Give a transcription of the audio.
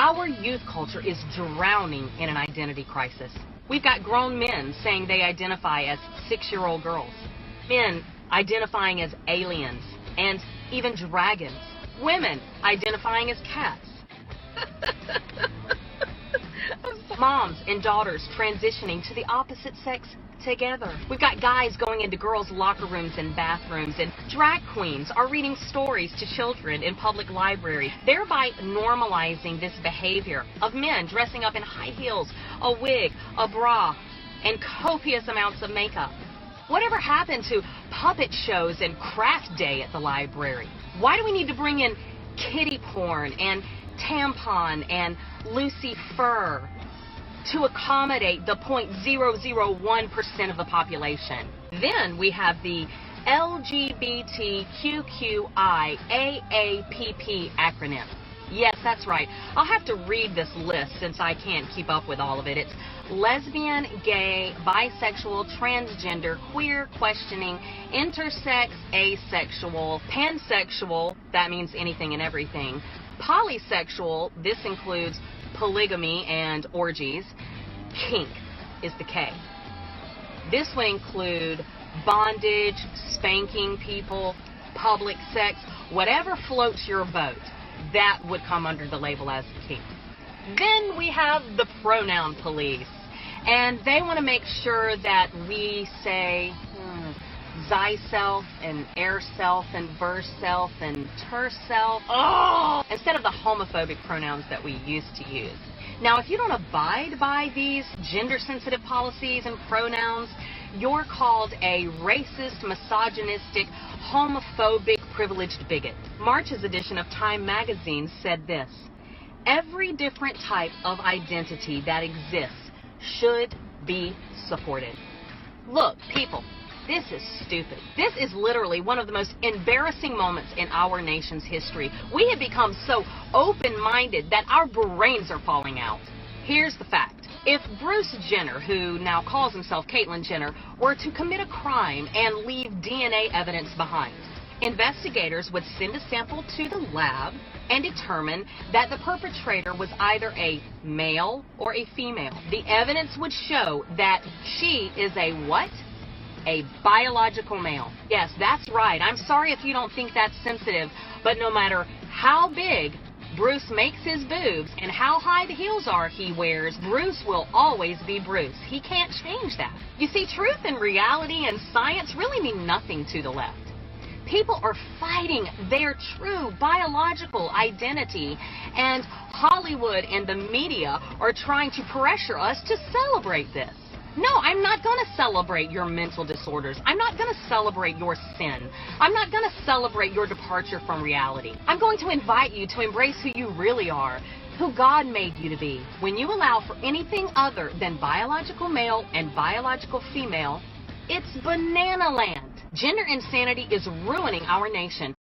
Our youth culture is drowning in an identity crisis. We've got grown men saying they identify as 6-year-old girls, men identifying as aliens and even dragons, women identifying as cats. Moms and daughters transitioning to the opposite sex together. We've got guys going into girls' locker rooms and bathrooms, and drag queens are reading stories to children in public libraries, thereby normalizing this behavior of men dressing up in high heels, a wig, a bra, and copious amounts of makeup. Whatever happened to puppet shows and craft day at the library? Why do we need to bring in kitty porn and tampon and Lucy fur to accommodate the 0.001% of the population? Then we have the LGBTQQIAAPP acronym. Yes, that's right. I'll have to read this list since I can't keep up with all of it. It's lesbian, gay, bisexual, transgender, queer, questioning, intersex, asexual, pansexual, that means anything and everything, polysexual, this includes polygamy and orgies, kink is the K. This would include bondage, spanking people, public sex, whatever floats your boat, that would come under the label as kink. Then we have the pronoun police, and they want to make sure that we say thyself and air self and verse self and ter self, instead of the homophobic pronouns that we used to use. Now, if you don't abide by these gender-sensitive policies and pronouns, you're called a racist, misogynistic, homophobic, privileged bigot. March's edition of Time magazine said this: every different type of identity that exists should be supported. Look, people, this is stupid. This is literally one of the most embarrassing moments in our nation's history. We have become so open-minded that our brains are falling out. Here's the fact. If Bruce Jenner, who now calls himself Caitlyn Jenner, were to commit a crime and leave DNA evidence behind, investigators would send a sample to the lab and determine that the perpetrator was either a male or a female. The evidence would show that she is a what? A biological male. Yes, that's right. I'm sorry if you don't think that's sensitive, but no matter how big Bruce makes his boobs and how high the heels are he wears, Bruce will always be Bruce. He can't change that. You see, truth and reality and science really mean nothing to the left. People are fighting their true biological identity, and Hollywood and the media are trying to pressure us to celebrate this. No, I'm not going to celebrate your mental disorders. I'm not going to celebrate your sin. I'm not going to celebrate your departure from reality. I'm going to invite you to embrace who you really are, who God made you to be. When you allow for anything other than biological male and biological female, it's banana land. Gender insanity is ruining our nation.